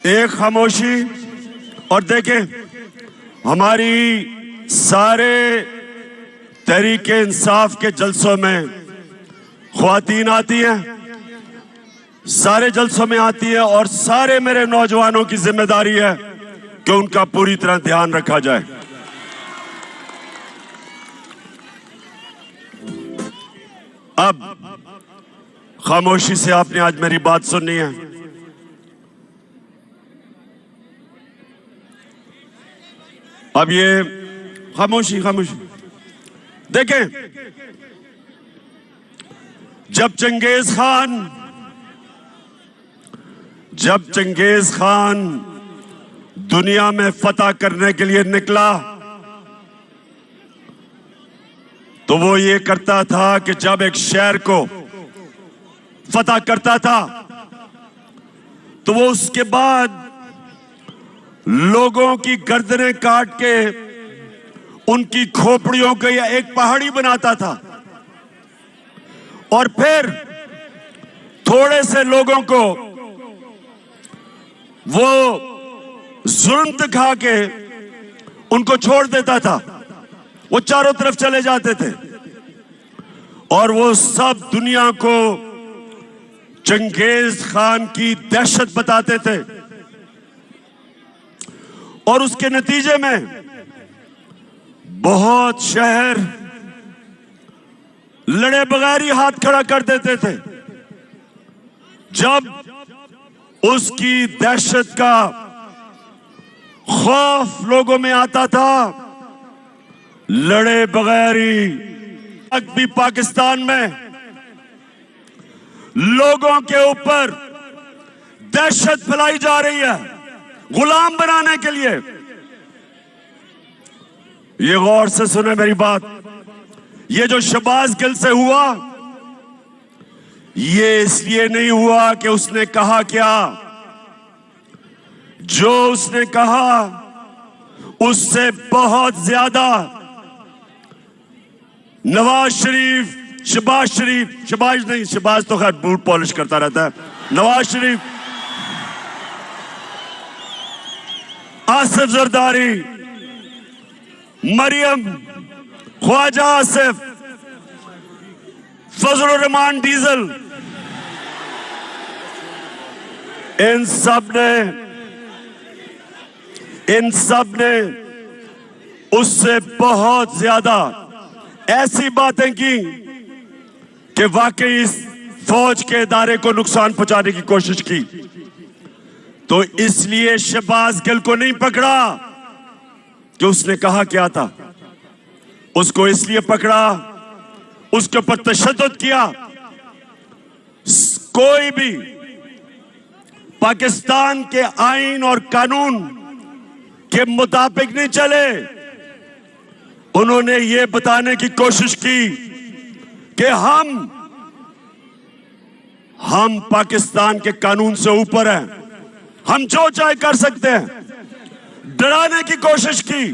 एक खामोशी। और देखें, हमारी सारे तहरीके इंसाफ के जलसों में ख्वातीन आती हैं, सारे जलसों में आती है, और सारे मेरे नौजवानों की जिम्मेदारी है कि उनका पूरी तरह ध्यान रखा जाए। अब खामोशी से आपने आज मेरी बात सुननी है। अब ये खामोशी खामोशी। देखें, जब चंगेज खान दुनिया में फतह करने के लिए निकला तो वो ये करता था कि जब एक शहर को फतह करता था तो वो उसके बाद लोगों की गर्दनें काट के उनकी खोपड़ियों को या एक पहाड़ी बनाता था, और फिर थोड़े से लोगों को वो जुल्म दिखा के उनको छोड़ देता था। वो चारों तरफ चले जाते थे और वो सब दुनिया को चंगेज खान की दहशत बताते थे, और उसके नतीजे में बहुत शहर लड़े बगैर ही हाथ खड़ा कर देते थे। जब उसकी दहशत का खौफ लोगों में आता था, लड़े बगैर ही अब भी पाकिस्तान में लोगों के ऊपर दहशत फैलाई जा रही है गुलाम बनाने के लिए। ये गौर से सुने मेरी बात। ये जो शहबाज गिल से हुआ, ये इसलिए नहीं हुआ कि उसने कहा क्या। जो उसने कहा उससे बहुत ज्यादा नवाज शरीफ, शहबाज तो खैर बूट पॉलिश करता रहता है, नवाज शरीफ, आसिफ जरदारी, मरियम, ख्वाजा आसिफ, फजल रहमान डीजल, इन सब ने उससे बहुत ज्यादा ऐसी बातें की कि वाकई इस फौज के इदारे को नुकसान पहुंचाने की कोशिश की। तो इसलिए शहबाज गिल को नहीं पकड़ा कि उसने कहा क्या था, उसको इसलिए पकड़ा, उसके ऊपर तशद्दुद किया। कोई भी पाकिस्तान के आईन और कानून के मुताबिक नहीं चले। उन्होंने ये बताने की कोशिश की कि हम पाकिस्तान के कानून से ऊपर हैं, हम जो चाहे कर सकते हैं। डराने की कोशिश की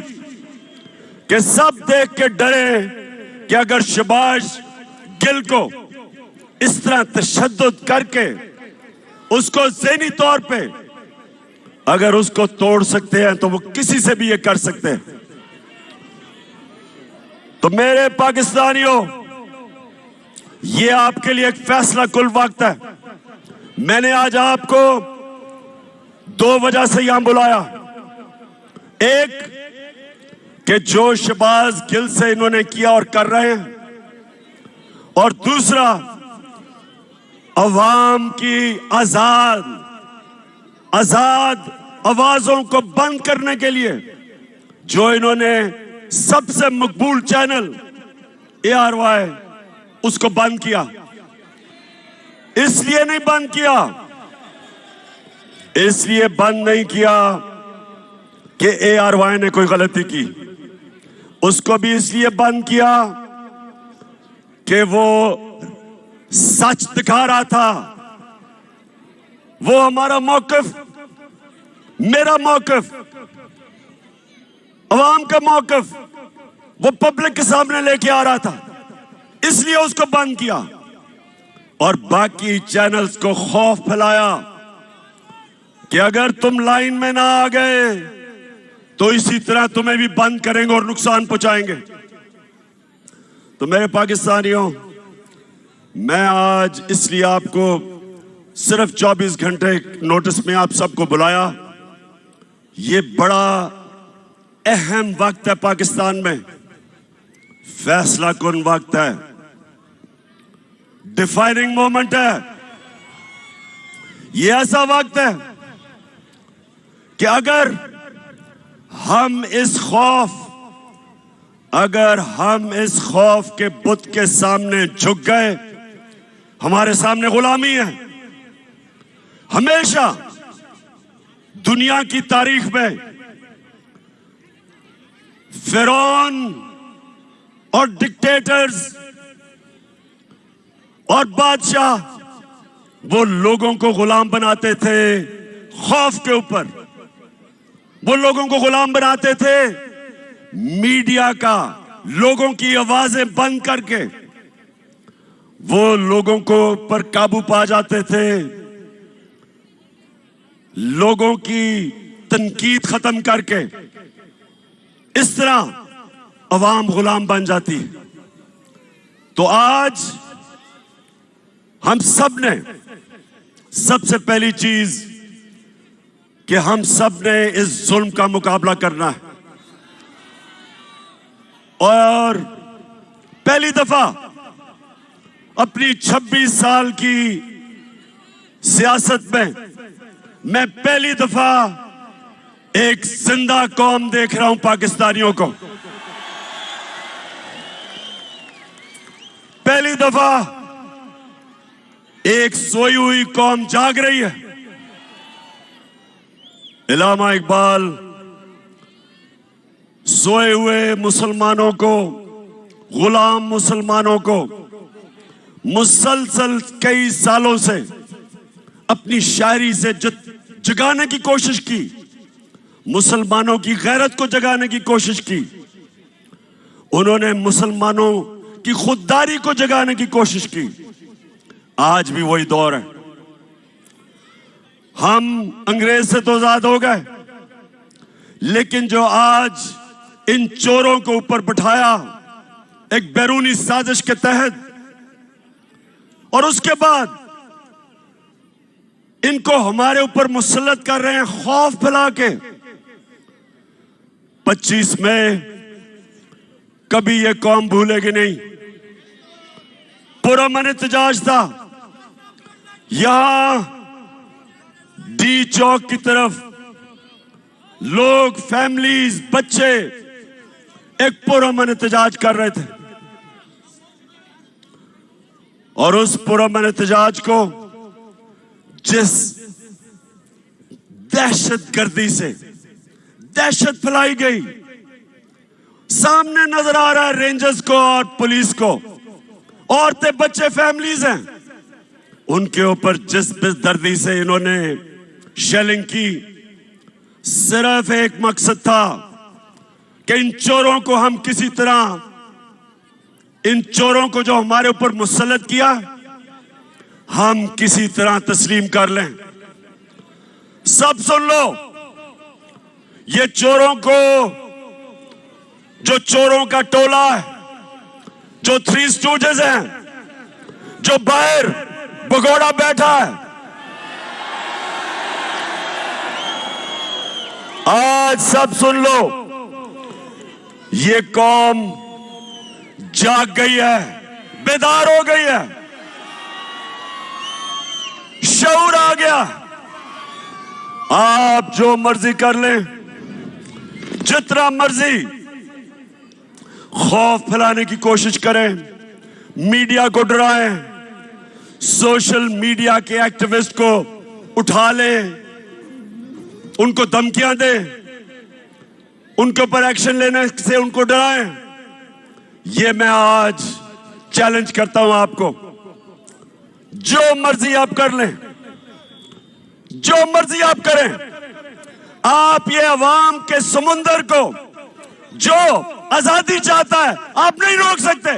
कि सब देख के डरे कि अगर शहबाज गिल को इस तरह तशद्दुद करके उसको ज़हनी तौर पे अगर उसको तोड़ सकते हैं तो वो किसी से भी ये कर सकते हैं। तो मेरे पाकिस्तानियों, ये आपके लिए एक फैसला कुल वक्त है। मैंने आज आपको दो वजह से यहां बुलाया। एक कि जो शहबाज गिल से इन्होंने किया और कर रहे हैं, और दूसरा अवाम की आजाद आवाजों को बंद करने के लिए जो इन्होंने सबसे मकबूल चैनल ARY उसको बंद किया। इसलिए नहीं बंद किया कि ARY ने कोई गलती की, उसको भी इसलिए बंद किया कि वो सच दिखा रहा था। वो हमारा मौक़िफ़, मेरा मौक़िफ़, अवाम का मौक़िफ़ वो पब्लिक के सामने लेके आ रहा था, इसलिए उसको बंद किया। और बाकी चैनल्स को खौफ फैलाया कि अगर तुम लाइन में ना आ गए तो इसी तरह तुम्हें भी बंद करेंगे और नुकसान पहुंचाएंगे। तो मेरे पाकिस्तानियों, मैं आज इसलिए आपको सिर्फ 24 घंटे नोटिस में आप सबको बुलाया। ये बड़ा अहम वक्त है पाकिस्तान में, फैसला कुन वक्त है, डिफाइनिंग मोमेंट है। ये ऐसा वक्त है कि अगर हम इस खौफ के बुत के सामने झुक गए, हमारे सामने गुलामी है। हमेशा दुनिया की तारीख में फिरौन और डिक्टेटर्स और बादशाह वो लोगों को गुलाम बनाते थे खौफ के ऊपर। वो लोगों को गुलाम बनाते थे मीडिया का, लोगों की आवाजें बंद करके वो लोगों को पर काबू पा जाते थे, लोगों की तनकीद खत्म करके। इस तरह अवाम गुलाम बन जाती है। तो आज हम सब ने सबसे पहली चीज कि हम सब ने इस जुल्म का मुकाबला करना है। और पहली दफा अपनी 26 साल की सियासत में मैं पहली दफा एक जिंदा कौम देख रहा हूं पाकिस्तानियों को। पहली दफा एक सोई हुई कौम जाग रही है। इलामा इकबाल सोए हुए मुसलमानों को, गुलाम मुसलमानों को मुसलसल कई सालों से अपनी शायरी से जगाने की कोशिश की, मुसलमानों की गैरत को जगाने की कोशिश की। उन्होंने मुसलमानों की खुददारी को जगाने की कोशिश की। आज भी वही दौर है। हम अंग्रेज से तो आजाद हो गए, लेकिन जो आज इन चोरों को ऊपर बिठाया एक बैरूनी साजिश के तहत, और उसके बाद इनको हमारे ऊपर मुसल्लत कर रहे हैं खौफ फैला के। 25 मई कभी ये कौम भूलेगी नहीं। पुरअमन एहतजाज था। यहां डी चौक की तरफ लोग, फैमिलीज, बच्चे एक पुरअमन एहतजाज कर रहे थे। और उस पुरअमन एहतजाज को जिस दहशतगर्दी से दहशत फैलाई गई, सामने नजर आ रहा है रेंजर्स को और पुलिस को। औरतें, बच्चे, फैमिलीज हैं, उनके ऊपर जिस बेदर्दी से इन्होंने शेलिंग की, सिर्फ एक मकसद था कि इन चोरों को हम किसी तरह, इन चोरों को जो हमारे ऊपर मुसल्लत किया, हम किसी तरह तस्लीम कर लें। सब सुन लो, ये चोरों को, जो चोरों का टोला है, जो 3 स्टूजेस हैं, जो बाहर भगोड़ा बैठा है, आज सब सुन लो, ये कौम जाग गई है, बेदार हो गई है, शऊर आ गया। आप जो मर्जी कर लें, जितना मर्जी खौफ फैलाने की कोशिश करें, मीडिया को डराएं, सोशल मीडिया के एक्टिविस्ट को उठा लें, उनको धमकियां दें, उनके ऊपर एक्शन लेने से उनको डराएं। ये मैं आज चैलेंज करता हूं आपको। जो मर्जी आप कर लें, जो मर्जी आप करें, आप ये अवाम के समुंदर को जो आजादी चाहता है, आप नहीं रोक सकते।